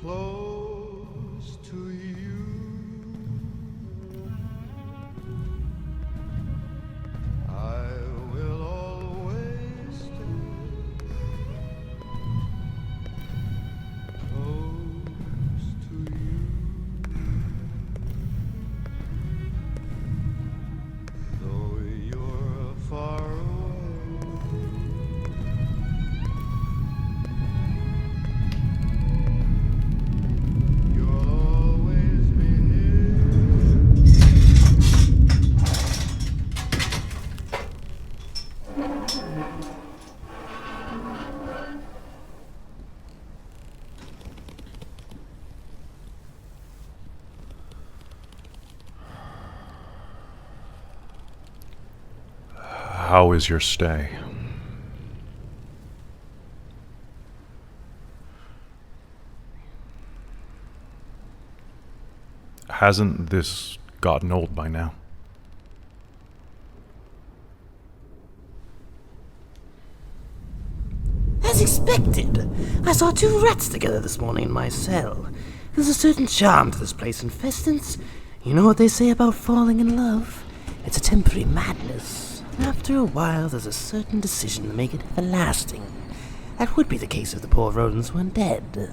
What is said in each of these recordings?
close to you. I will always stay close to you. Though you're far away, you'll always be near. How is your stay? Hasn't this gotten old by now? As expected, I saw two rats together this morning in my cell. There's a certain charm to this place, and Festance, you know what they say about falling in love? It's a temporary madness. After a while, there's a certain decision to make it everlasting. That would be the case if the poor rodents weren't dead.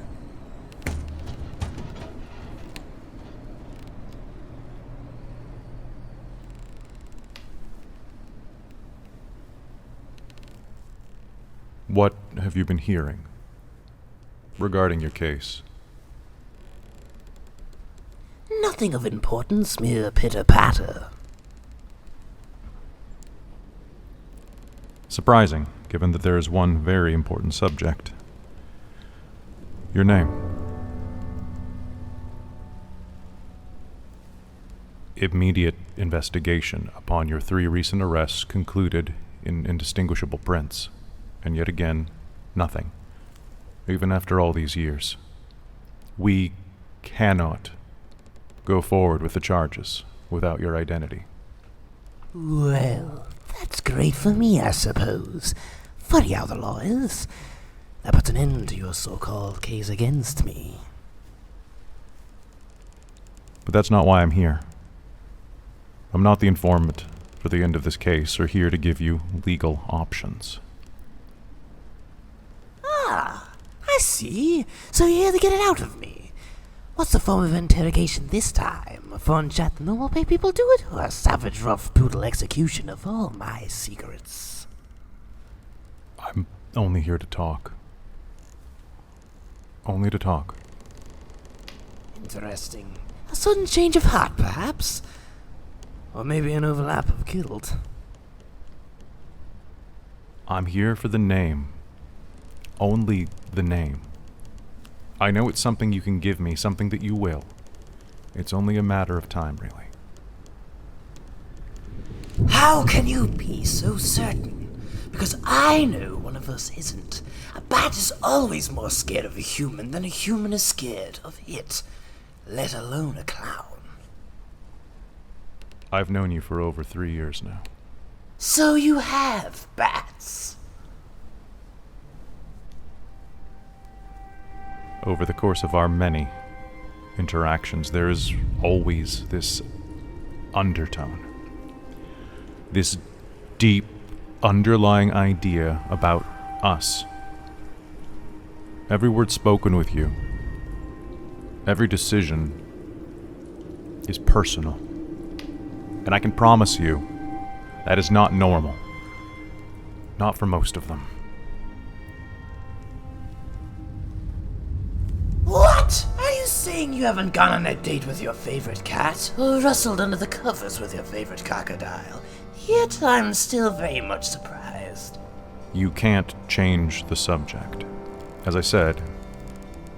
What have you been hearing regarding your case? Nothing of importance, mere pitter-patter. Surprising, given that there is one very important subject. Your name. Immediate investigation upon your 3 recent arrests concluded in indistinguishable prints. And yet again, nothing. Even after all these years. We cannot go forward with the charges without your identity. Well, that's great for me, I suppose. Funny how the law is. That puts an end to your so-called case against me. But that's not why I'm here. I'm not the informant for the end of this case, or here to give you legal options. Ah, I see. So you're here to get it out of me. What's the form of interrogation this time? A fun chat the normal pay people do it, or a savage, rough, brutal execution of all my secrets? I'm only here to talk. Only to talk. Interesting. A sudden change of heart, perhaps? Or maybe an overlap of guilt. I'm here for the name. Only the name. I know it's something you can give me, something that you will. It's only a matter of time, really. How can you be so certain? Because I know one of us isn't. A bat is always more scared of a human than a human is scared of it, let alone a clown. I've known you for over 3 years now. So you have bats. Over the course of our many interactions, there is always this undertone. This deep, underlying idea about us. Every word spoken with you, every decision is personal. And I can promise you, that is not normal. Not for most of them. What? Are you saying you haven't gone on a date with your favorite cat, or rustled under the covers with your favorite crocodile? Yet I'm still very much surprised. You can't change the subject. As I said,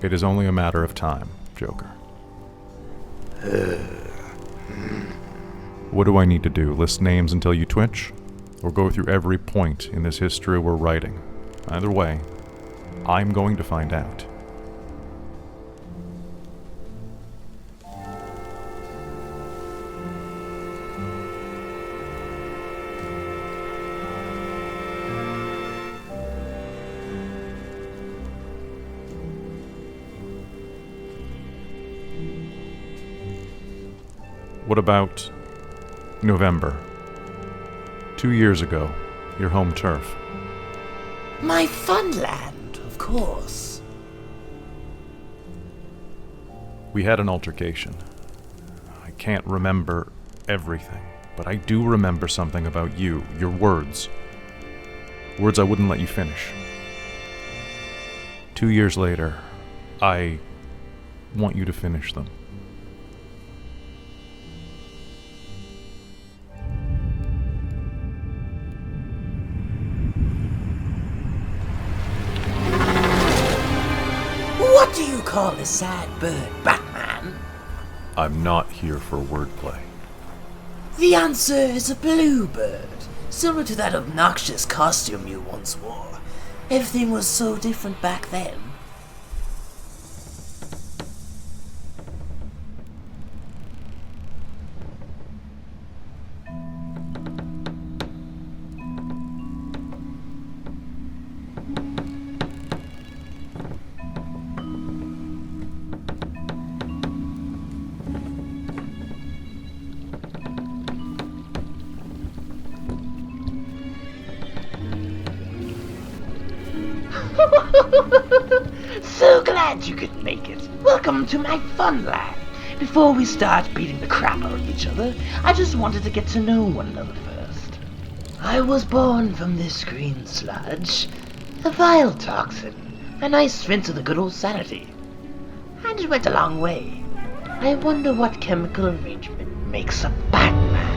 it is only a matter of time, Joker. What do I need to do? List names until you twitch? Or go through every point in this history we're writing? Either way, I'm going to find out. What about November? 2 years ago, your home turf. My funland, of course. We had an altercation. I can't remember everything, but I do remember something about you, your words. Words I wouldn't let you finish. 2 years later, I want you to finish them. What do you call a sad bird, Batman? I'm not here for wordplay. The answer is a bluebird, similar to that obnoxious costume you once wore. Everything was so different back then. So glad you could make it. Welcome to my funland. Before we start beating the crap out of each other, I just wanted to get to know one another first. I was born from this green sludge, a vile toxin, a nice rinse of the good old sanity. And it went a long way. I wonder what chemical arrangement makes a Batman.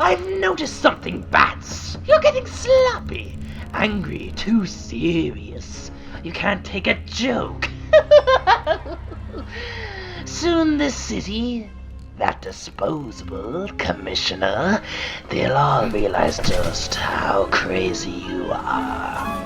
I've noticed something, Bats. You're getting sloppy. Angry, too serious. You can't take a joke. Soon this city, that disposable commissioner, they'll all realize just how crazy you are.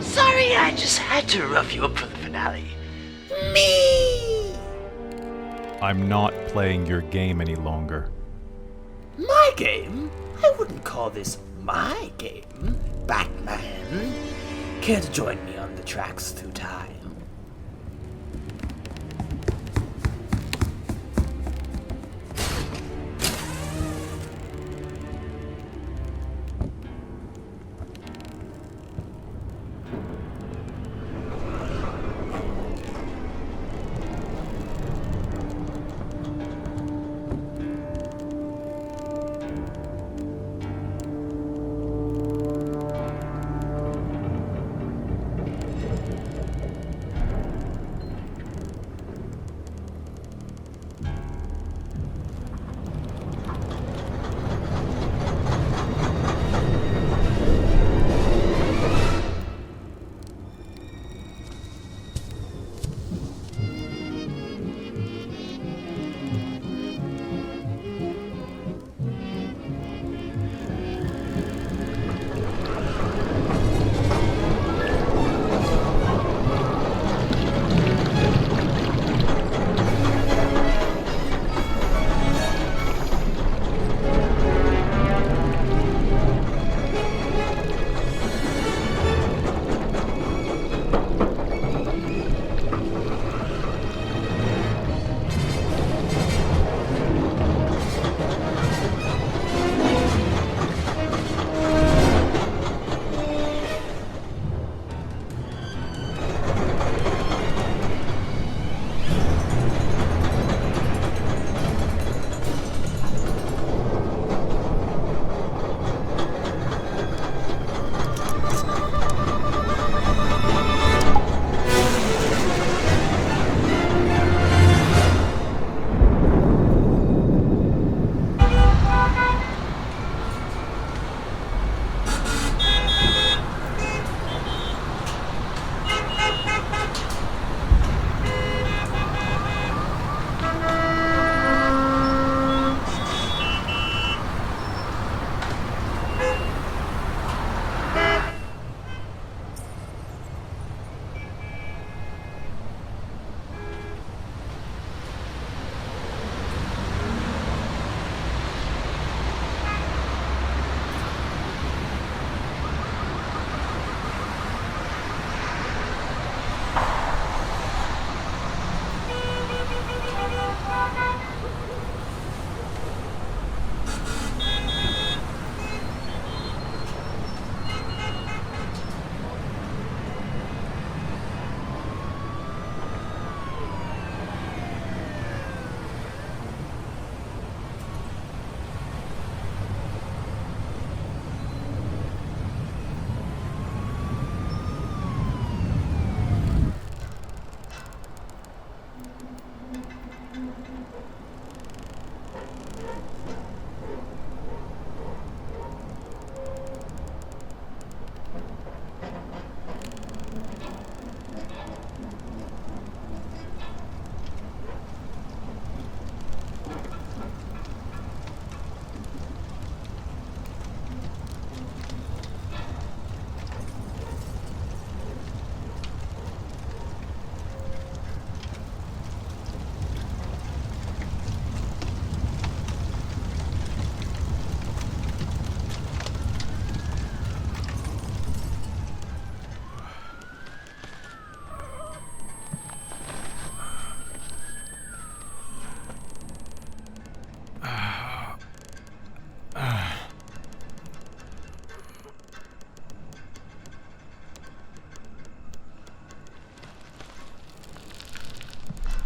Sorry, I just had to rough you up for the finale. Me! I'm not playing your game any longer. My game? I wouldn't call this my game, Batman. Care to join me on the tracks through time?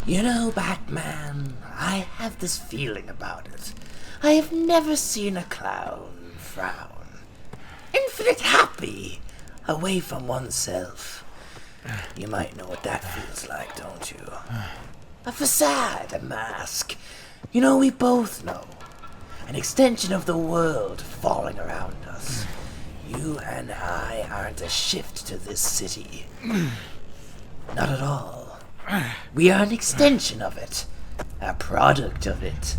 You know, Batman, I have this feeling about it. I have never seen a clown frown. Infinite happy, away from oneself. You might know what that feels like, don't you? A facade, a mask. You know, we both know. An extension of the world falling around us. You and I aren't a shift to this city. Not at all. We are an extension of it. A product of it.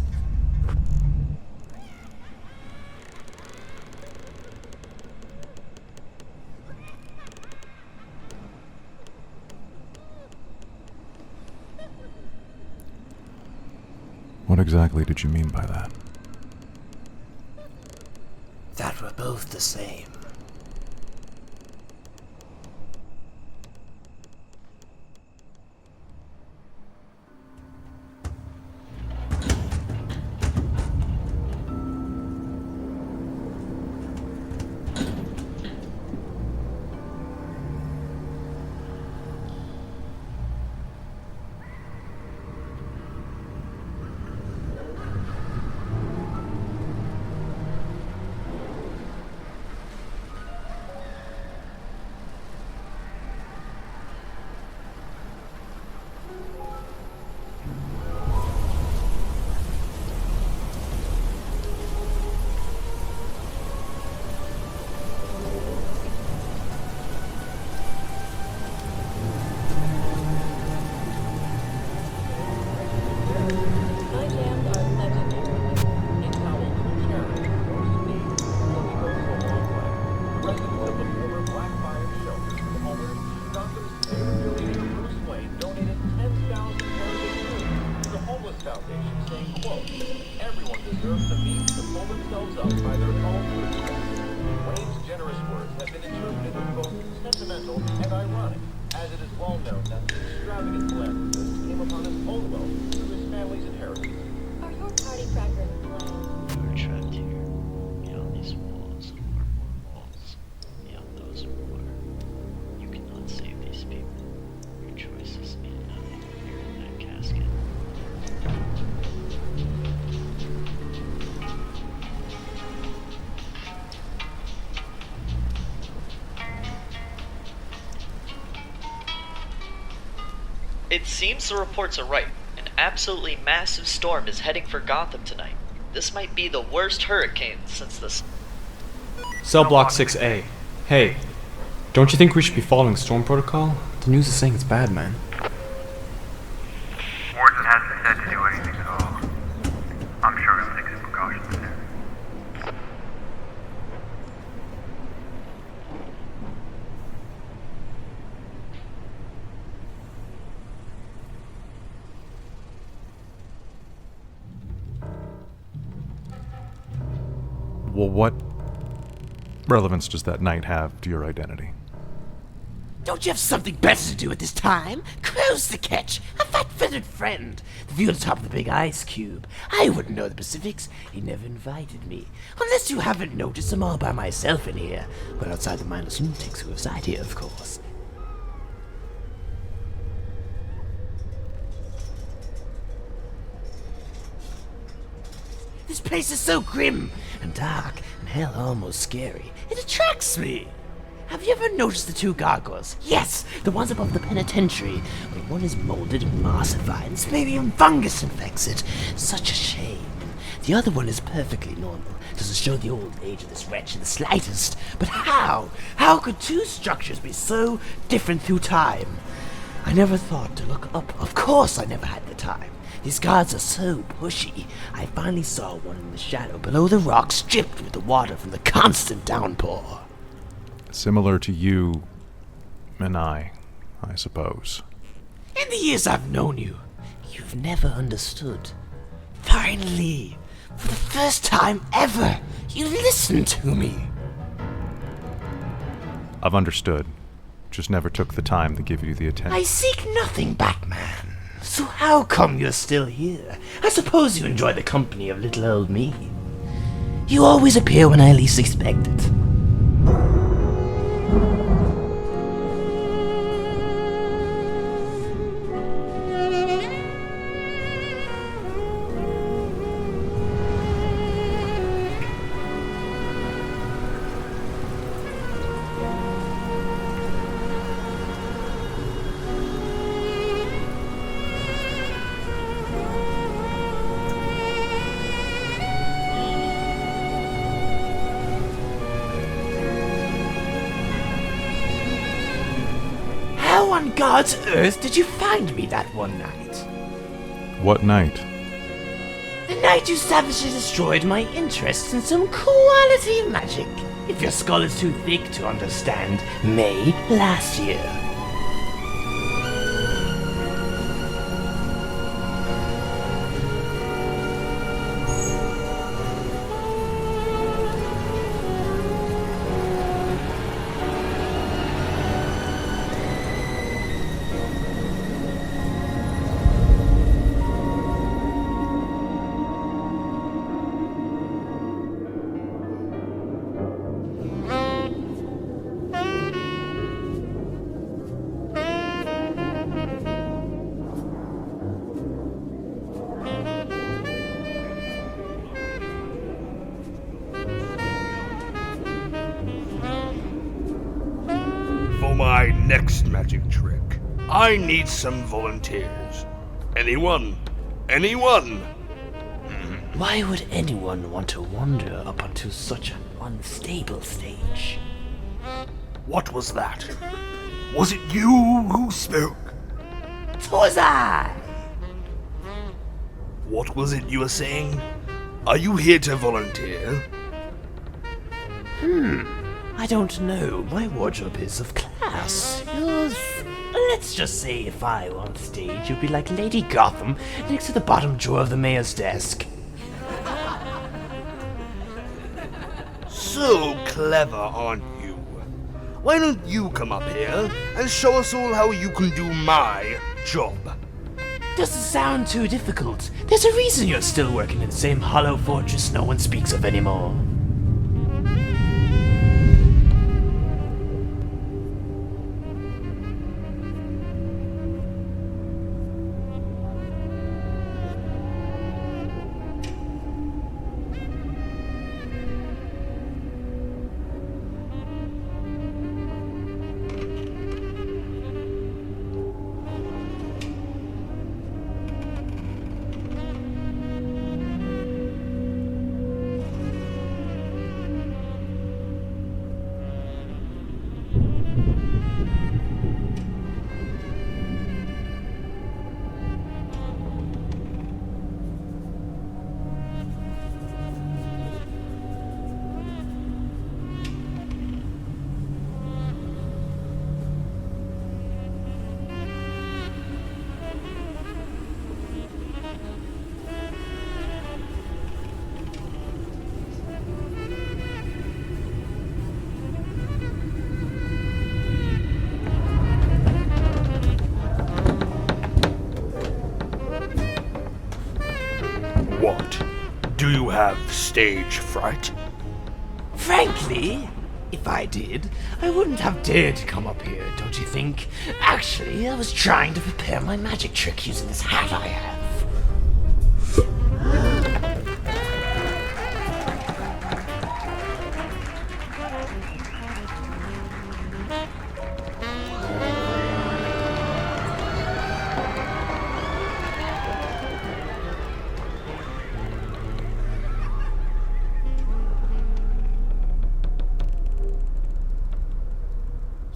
What exactly did you mean by that? That we're both the same. It seems the reports are right. An absolutely massive storm is heading for Gotham tonight. This might be the worst hurricane since the... Cell Block 6A. Hey, don't you think we should be following storm protocol? The news is saying it's bad, man. Warden hasn't said to do anything at all. I'm sure he'll take some precautions soon. Well, what relevance does that night have to your identity? Don't you have something better to do at this time? Crows to catch, a fat-feathered friend, the view on top of the big ice cube. I wouldn't know the Pacifics. He never invited me. Unless you haven't noticed, I'm all by myself in here. Well, outside the mindless lunatics who reside here, of course. This place is so grim and dark and hell almost scary. It attracts me. Have you ever noticed the two gargoyles? Yes, the ones above the penitentiary. But one is molded and marsified, and maybe even fungus infects it. Such a shame. The other one is perfectly normal. Doesn't show the old age of this wretch in the slightest. But how? How could two structures be so different through time? I never thought to look up. Of course I never had the time. These guards are so pushy. I finally saw one in the shadow below the rocks, dripped with the water from the constant downpour. Similar to you and I suppose. In the years I've known you, you've never understood. Finally, for the first time ever, you listened to me. I've understood. Just never took the time to give you the attention. I seek nothing, Batman. So how come you're still here? I suppose you enjoy the company of little old me. You always appear when I least expect it. God's earth did you find me that one night? What night? The night you savagely destroyed my interest in some quality magic. If your skull is too thick to understand, May last year. For my next magic trick, I need some volunteers. Anyone? Anyone? Why would anyone want to wander up onto such an unstable stage? What was that? Was it you who spoke? Twas I! What was it you were saying? Are you here to volunteer? I don't know. My wardrobe is of class. Yours... Let's just say if I were on stage, you'd be like Lady Gotham next to the bottom drawer of the mayor's desk. So clever, aren't you? Why don't you come up here and show us all how you can do my job? Doesn't sound too difficult. There's a reason you're still working in the same hollow fortress no one speaks of anymore. What? Do you have stage fright? Frankly, if I did, I wouldn't have dared to come up here, don't you think? Actually, I was trying to prepare my magic trick using this hat I have.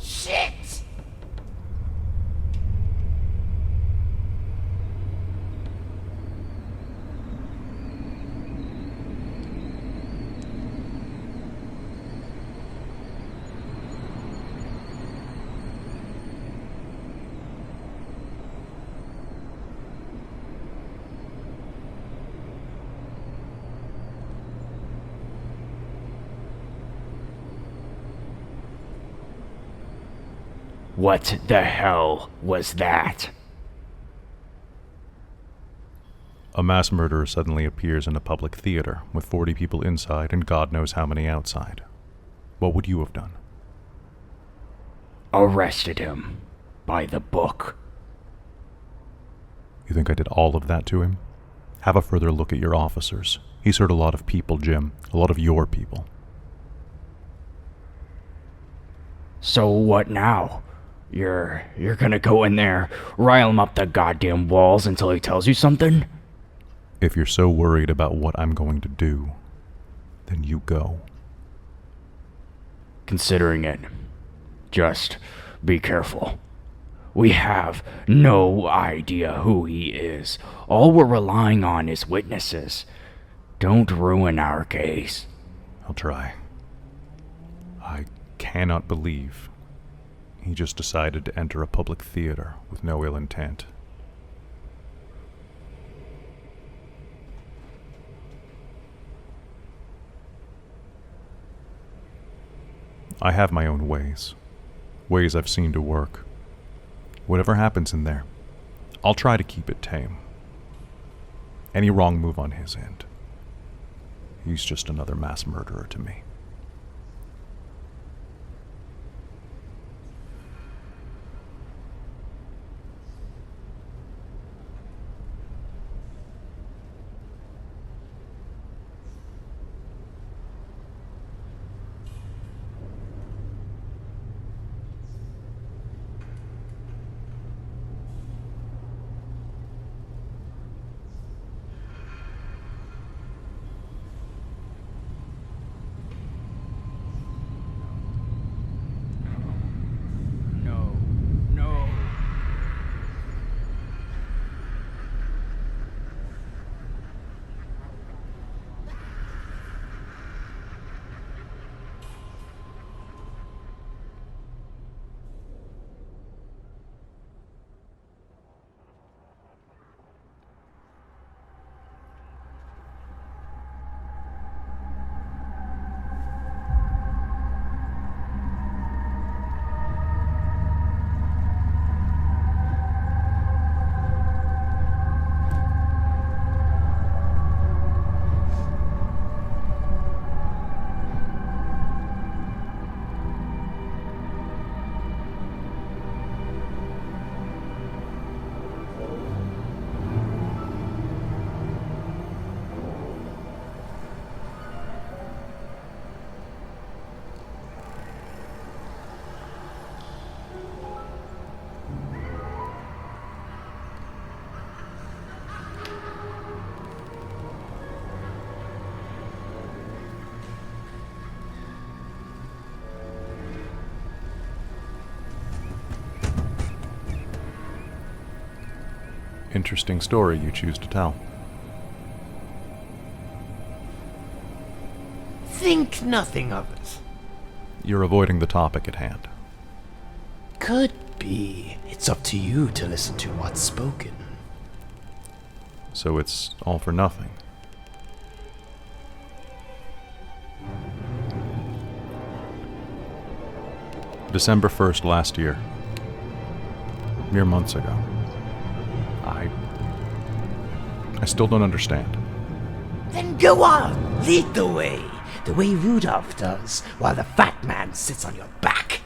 Shit! What the hell was that? A mass murderer suddenly appears in a public theater with 40 people inside and God knows how many outside. What would you have done? Arrested him. By the book. You think I did all of that to him? Have a further look at your officers. He's hurt a lot of people, Jim. A lot of your people. So what now? You're gonna go in there, rile him up the goddamn walls until he tells you something? If you're so worried about what I'm going to do, then you go. Considering it. Just be careful. We have no idea who he is. All we're relying on is witnesses. Don't ruin our case. I'll try. I cannot believe he just decided to enter a public theater with no ill intent. I have my own ways I've seen to work. Whatever happens in there, I'll try to keep it tame. Any wrong move on his end, he's just another mass murderer to me. No. Interesting story you choose to tell. Think nothing of it. You're avoiding the topic at hand. Could be. It's up to you to listen to what's spoken. So it's all for nothing. December 1st last year. Mere months ago. I still don't understand. Then go on, lead the way Rudolph does, while the fat man sits on your back.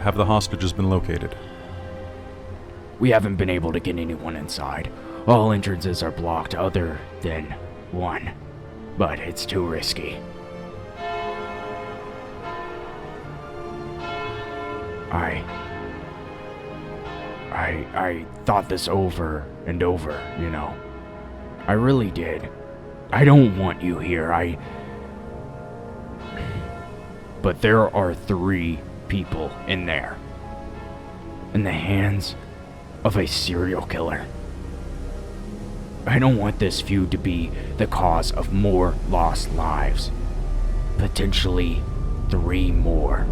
Have the hostages been located? We haven't been able to get anyone inside. All entrances are blocked other than one. But it's too risky. I thought this over and over, you know. I really did. I don't want you here, But there are 3 people in there. In the hands of a serial killer. I don't want this feud to be the cause of more lost lives. Potentially 3 more.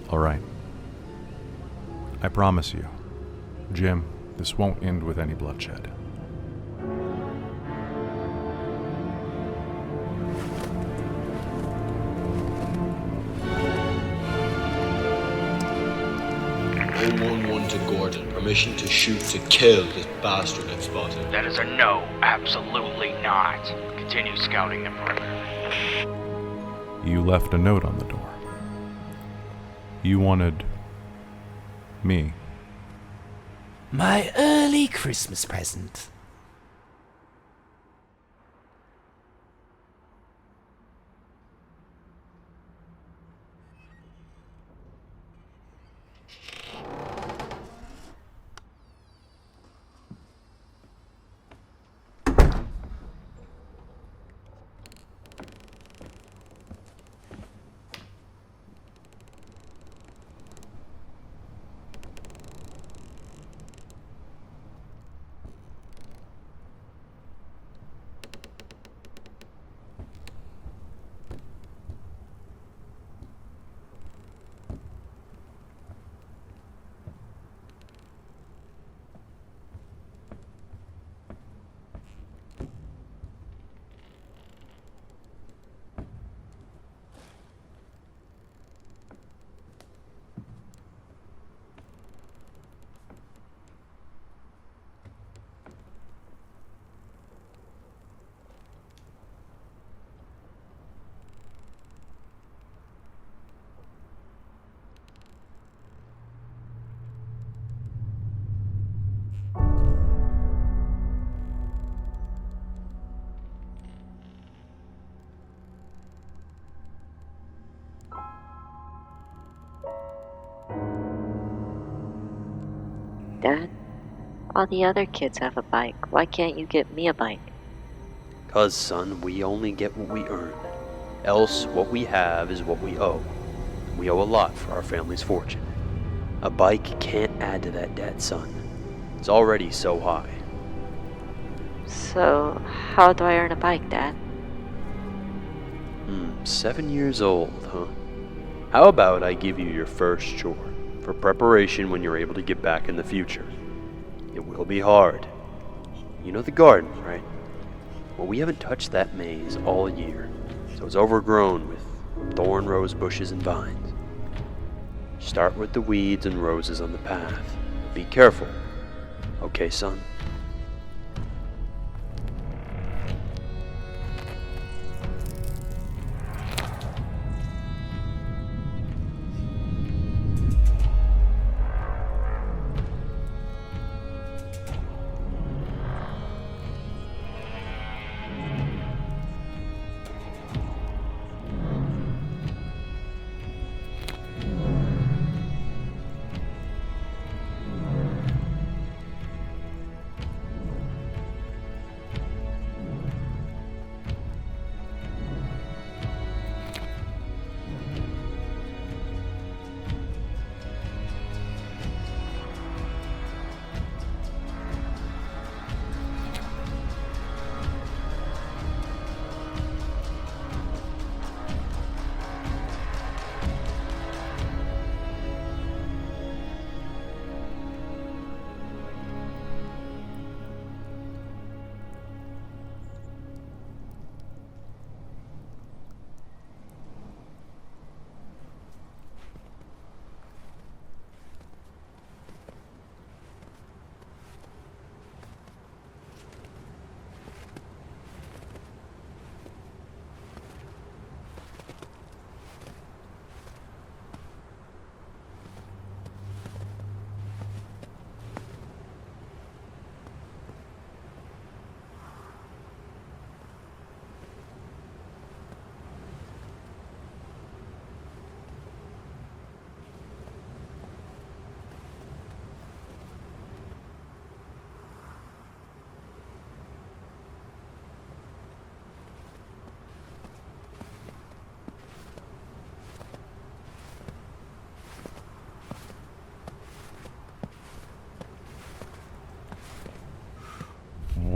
All right. I promise you, Jim, this won't end with any bloodshed. To Gordon. Permission to shoot to kill this bastard I've spotted. That is a no. Absolutely not. Continue scouting the perimeter. You left a note on the door. You wanted me. My early Christmas present. Dad, all the other kids have a bike. Why can't you get me a bike? 'Cause, son, we only get what we earn. Else, what we have is what we owe. We owe a lot for our family's fortune. A bike can't add to that debt, son. It's already so high. So, how do I earn a bike, Dad? 7 years old, huh? How about I give you your first chore, for preparation when you're able to get back in the future. It will be hard. You know the garden, right? Well, we haven't touched that maze all year, so it's overgrown with thorn rose bushes and vines. Start with the weeds and roses on the path. Be careful. Okay, son?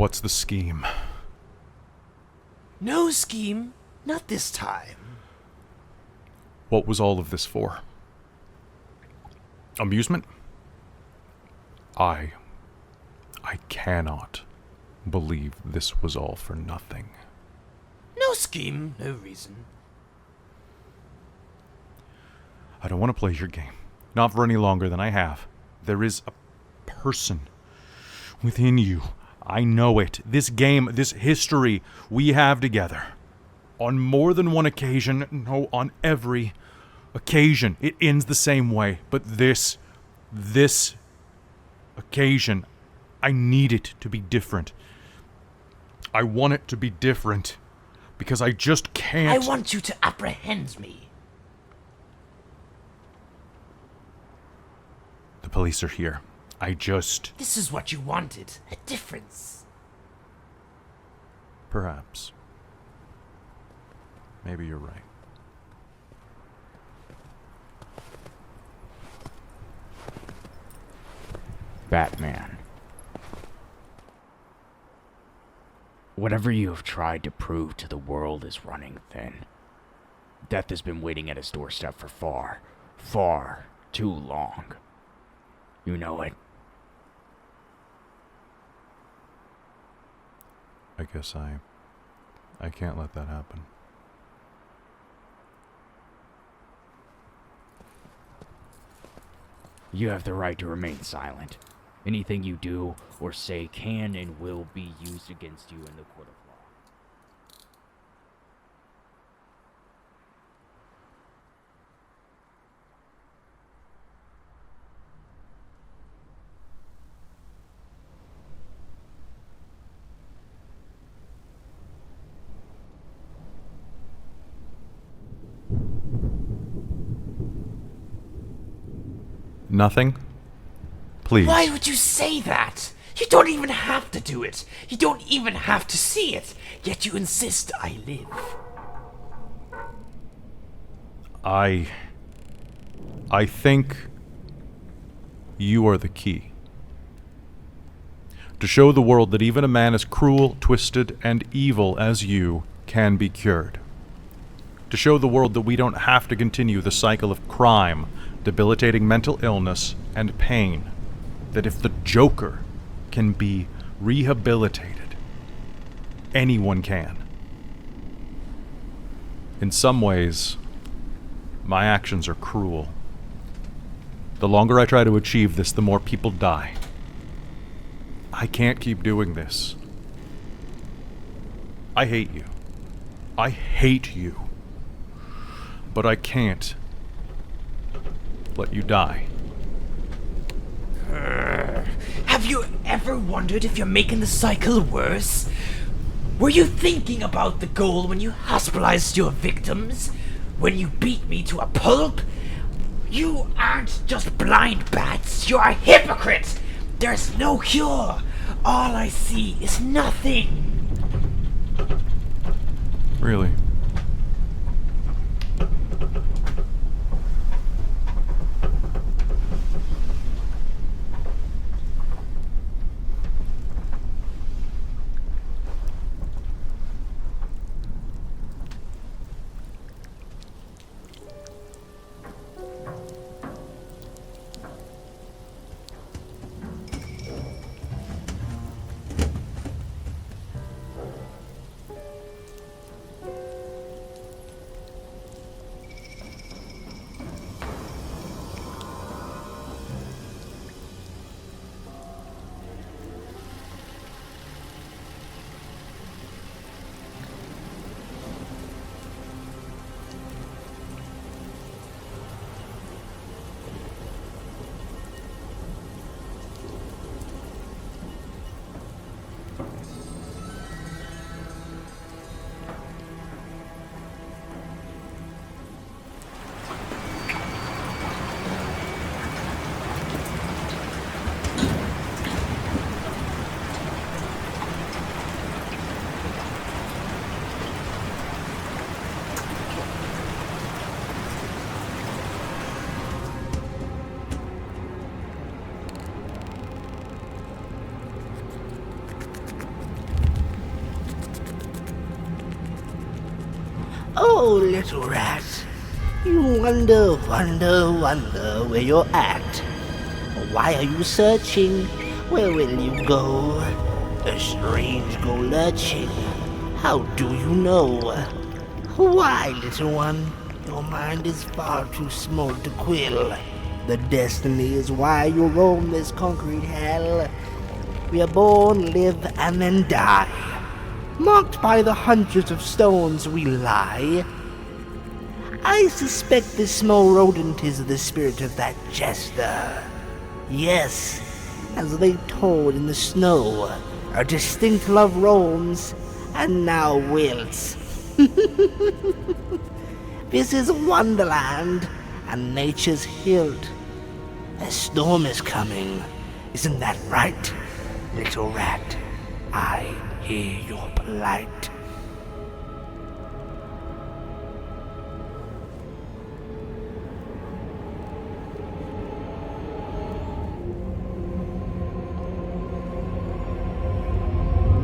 What's the scheme? No scheme. Not this time. What was all of this for? Amusement? I cannot believe this was all for nothing. No scheme, no reason. I don't want to play your game. Not for any longer than I have. There is a person within you. I know it. This game, this history we have together. On more than one occasion, no, on every occasion, it ends the same way. But this occasion, I need it to be different. I want it to be different. Because I just can't. I want you to apprehend me. The police are here. This is what you wanted. A difference. Perhaps. Maybe you're right. Batman. Whatever you have tried to prove to the world is running thin. Death has been waiting at his doorstep for far, far too long. You know it. I guess I can't let that happen. You have the right to remain silent. Anything you do or say can and will be used against you in the court of law. Nothing? Please. Why would you say that? You don't even have to do it. You don't even have to see it. Yet you insist I live. I think you are the key. To show the world that even a man as cruel, twisted, and evil as you can be cured. To show the world that we don't have to continue the cycle of crime, debilitating mental illness, and pain. That if the Joker can be rehabilitated, anyone can. In some ways, my actions are cruel. The longer I try to achieve this, the more people die. I can't keep doing this. I hate you. I hate you. But I can't let you die. Have you ever wondered if you're making the cycle worse? Were you thinking about the goal when you hospitalized your victims? When you beat me to a pulp? You aren't just blind bats, you're a hypocrite! There's no cure! All I see is nothing! Really? Oh, little rat, you wonder where you're at. Why are you searching? Where will you go? A strange go lurching. How do you know? Why, little one? Your mind is far too small to quill. The destiny is why you roam this concrete hell. We are born, live, and then die. Marked by the hundreds of stones we lie. I suspect this small rodent is the spirit of that jester. Yes, as they told in the snow, a distinct love roams, and now wilts. This is Wonderland, and nature's hilt. A storm is coming. Isn't that right, little rat? I hear you're polite.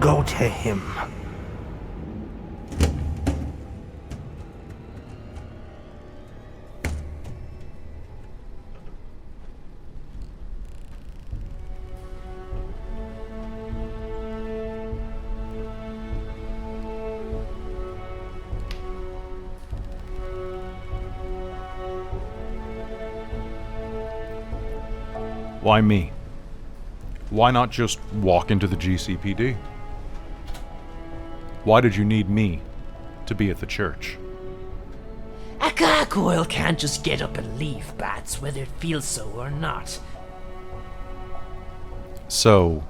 Go to him. Why me? Why not just walk into the GCPD? Why did you need me to be at the church? A gargoyle can't just get up and leave, Bats, whether it feels so or not. So,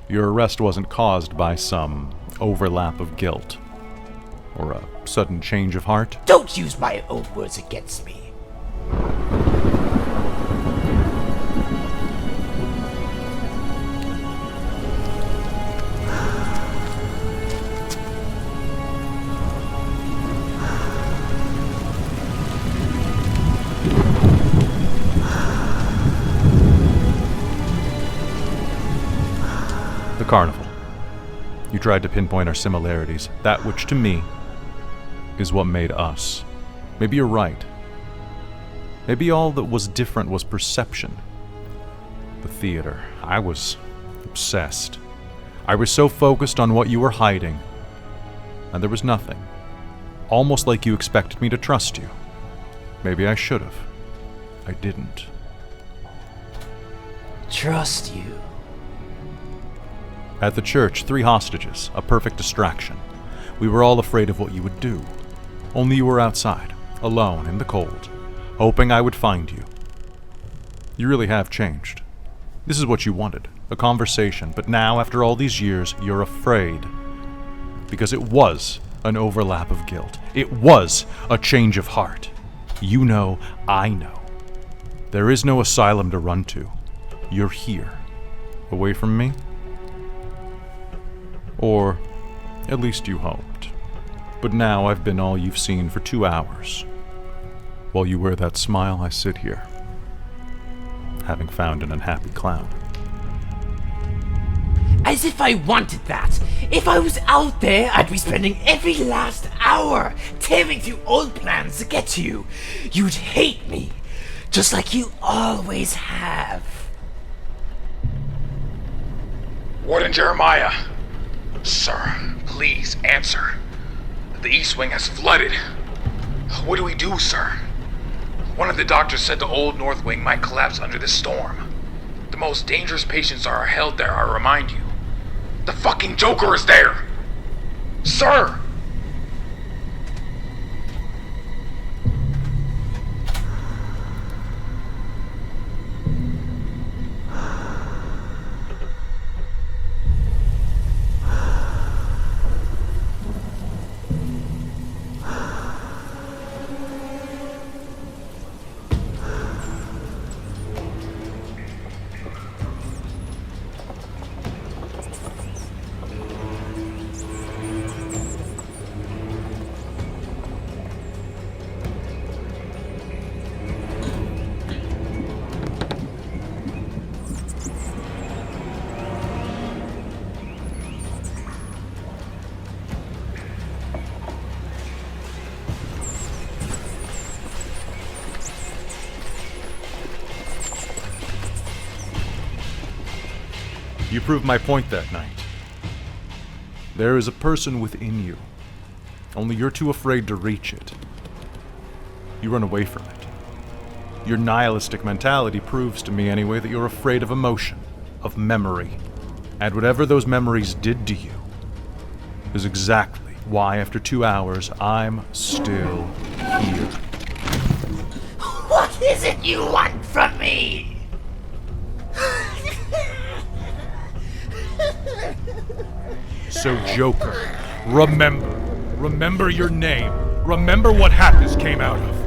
your arrest wasn't caused by some overlap of guilt, or a sudden change of heart? Don't use my own words against me. The carnival. You tried to pinpoint our similarities, that which to me is what made us. Maybe you're right. Maybe all that was different was perception. The theater. I was obsessed. I was so focused on what you were hiding, and there was nothing. Almost like you expected me to trust you. Maybe I should have. I didn't. Trust you. At the church, 3 hostages, a perfect distraction. We were all afraid of what you would do. Only you were outside, alone, in the cold, hoping I would find you. You really have changed. This is what you wanted, a conversation, but now, after all these years, you're afraid. Because it was an overlap of guilt. It was a change of heart. You know, I know. There is no asylum to run to. You're here. Away from me? Or, at least you hoped. But now I've been all you've seen for 2 hours. While you wear that smile, I sit here, having found an unhappy clown. As if I wanted that! If I was out there, I'd be spending every last hour tearing through old plans to get to you. You'd hate me, just like you always have. Warden Jeremiah! Sir, please answer. The East Wing has flooded. What do we do, sir? One of the doctors said the old North Wing might collapse under this storm. The most dangerous patients are held there, I remind you. The fucking Joker is there! Sir! You proved my point that night. There is a person within you, only you're too afraid to reach it. You run away from it. Your nihilistic mentality proves to me anyway that you're afraid of emotion, of memory. And whatever those memories did to you is exactly why after 2 hours I'm still here. What is it you want from me? So Joker, remember your name. Remember what Happiness came out of.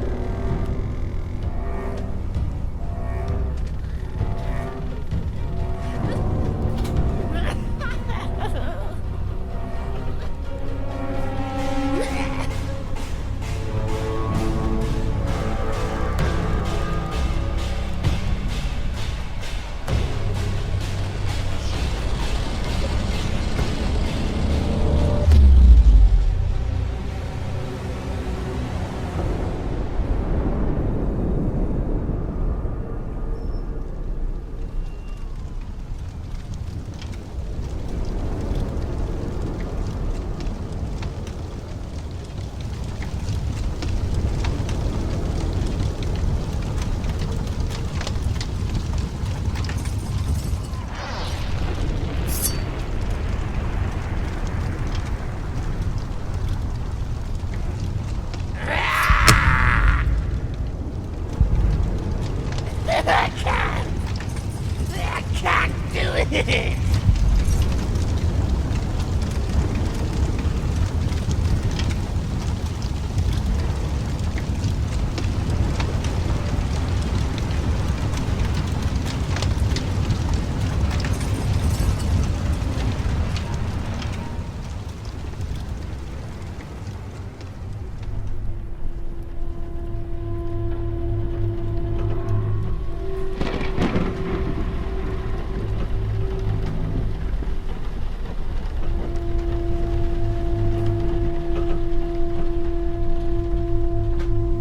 I can't do it.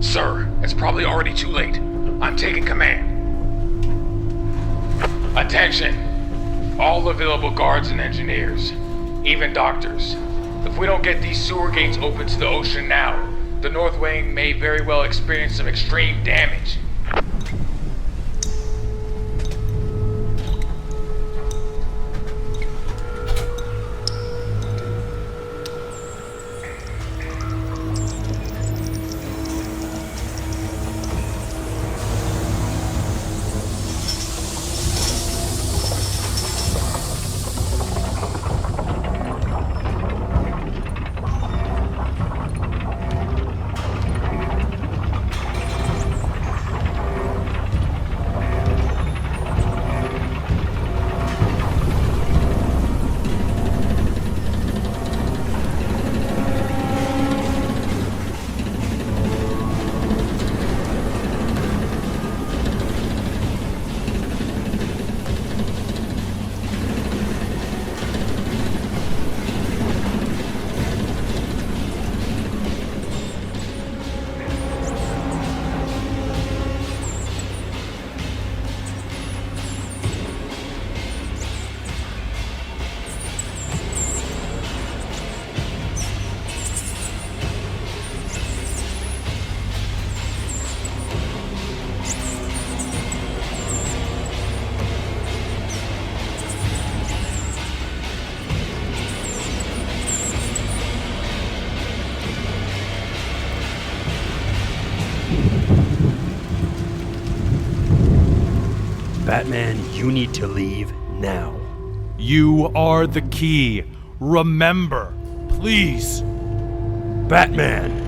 Sir, it's probably already too late. I'm taking command. Attention! All available guards and engineers, even doctors. If we don't get these sewer gates open to the ocean now, the North Wing may very well experience some extreme damage. Batman, you need to leave now. You are the key. Remember, please. Batman!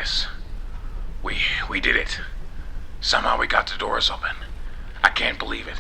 this. We did it. Somehow we got the doors open. I can't believe it.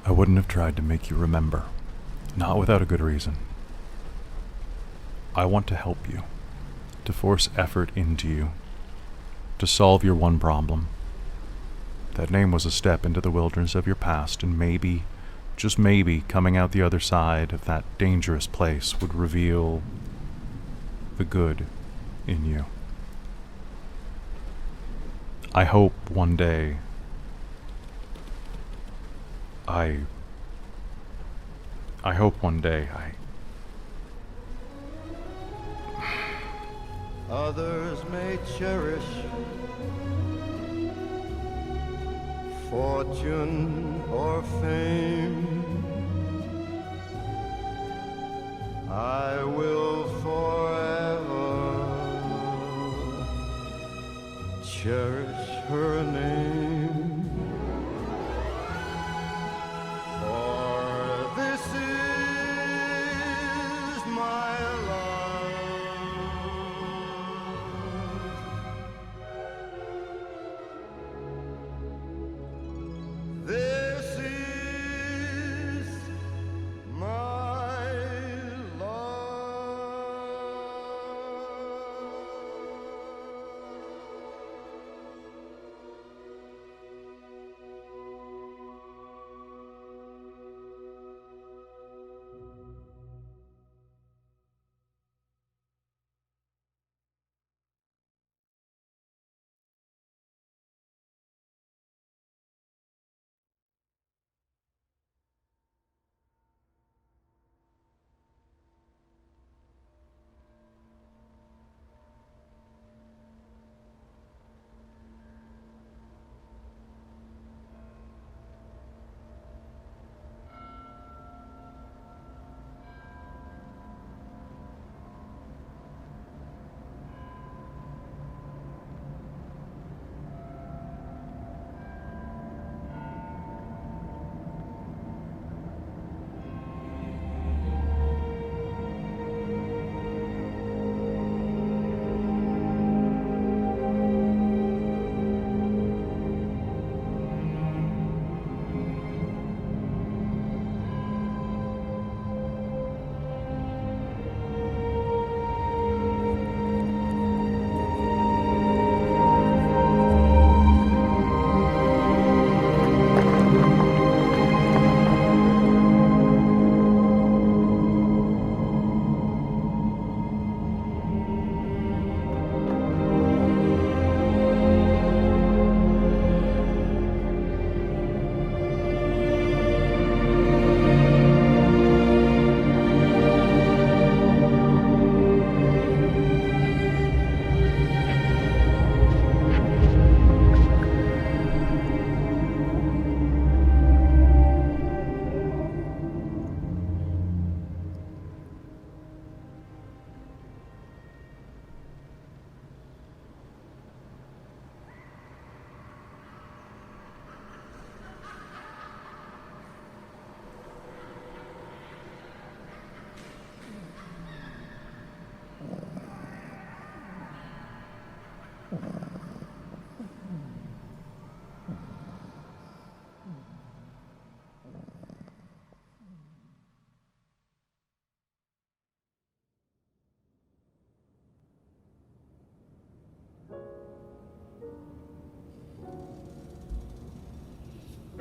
I wouldn't have tried to make you remember, not without a good reason. I want to help you, to force effort into you, to solve your one problem. That name was a step into the wilderness of your past, and maybe, just maybe, coming out the other side of that dangerous place would reveal the good in you. I hope one day I hope one day Others may cherish fortune or fame. I will forever cherish her name. For this is my love. This is my love.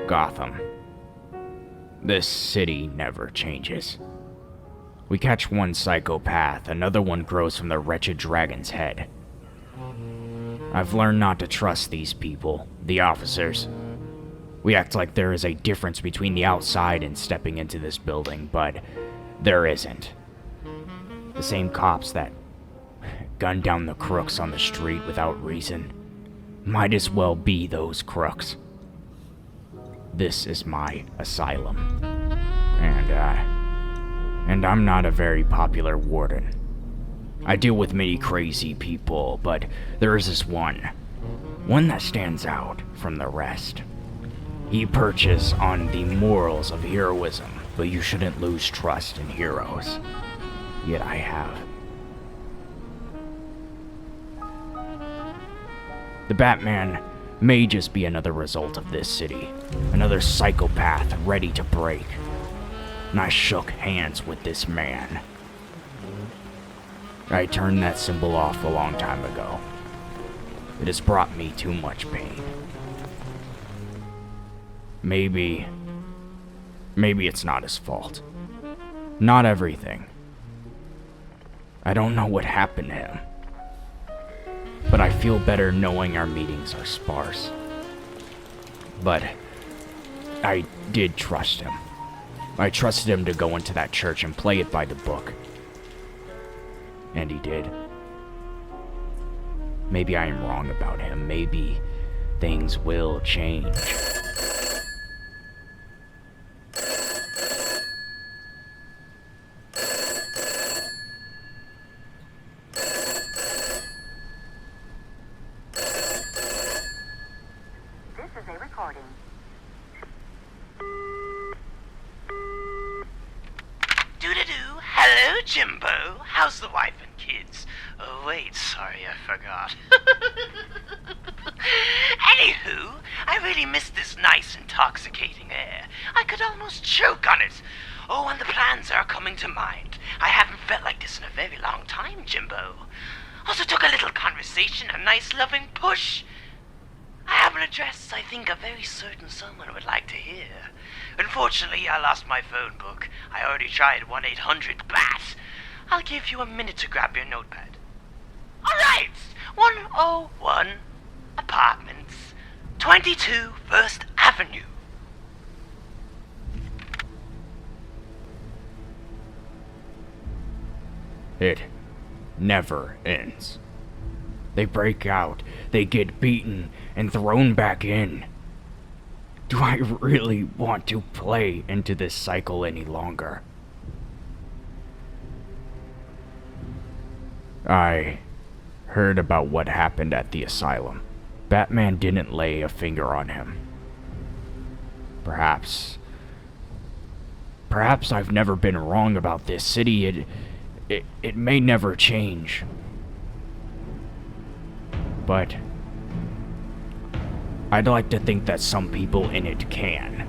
Gotham. This city never changes. We catch one psychopath, another one grows from the wretched dragon's head. I've learned not to trust these people, the officers. We act like there is a difference between the outside and stepping into this building, but there isn't. The same cops that gun down the crooks on the street without reason might as well be those crooks. This is my asylum. And I'm not a very popular warden. I deal with many crazy people, but there is this one that stands out from the rest. He perches on the morals of heroism, but you shouldn't lose trust in heroes. Yet I have. The Batman may just be another result of this city, another psychopath ready to break. And I shook hands with this man. I turned that symbol off a long time ago. It has brought me too much pain. Maybe it's not his fault. Not everything. I don't know what happened to him. But I feel better knowing our meetings are sparse. But I did trust him. I trusted him to go into that church and play it by the book. And he did. Maybe I am wrong about him. Maybe things will change. Doo-doo-doo. Hello, Jimbo. How's the wife and kids? Oh, wait, sorry, I forgot. Anywho, I really miss this nice, intoxicating air. I could almost choke on it. Oh, and the plans are coming to mind. I haven't felt like this in a very long time, Jimbo. Also took a little conversation, a nice loving push. I have an address I think a very certain someone would like to hear. Unfortunately, I lost my phone book. I already tried 1-800-BAT. I'll give you a minute to grab your notepad. Alright! 101 Apartments, 22 First Avenue. It never ends. They break out, they get beaten, and thrown back in. Do I really want to play into this cycle any longer? I heard about what happened at the asylum. Batman didn't lay a finger on him. Perhaps I've never been wrong about this city. It may never change. But I'd like to think that some people in it can.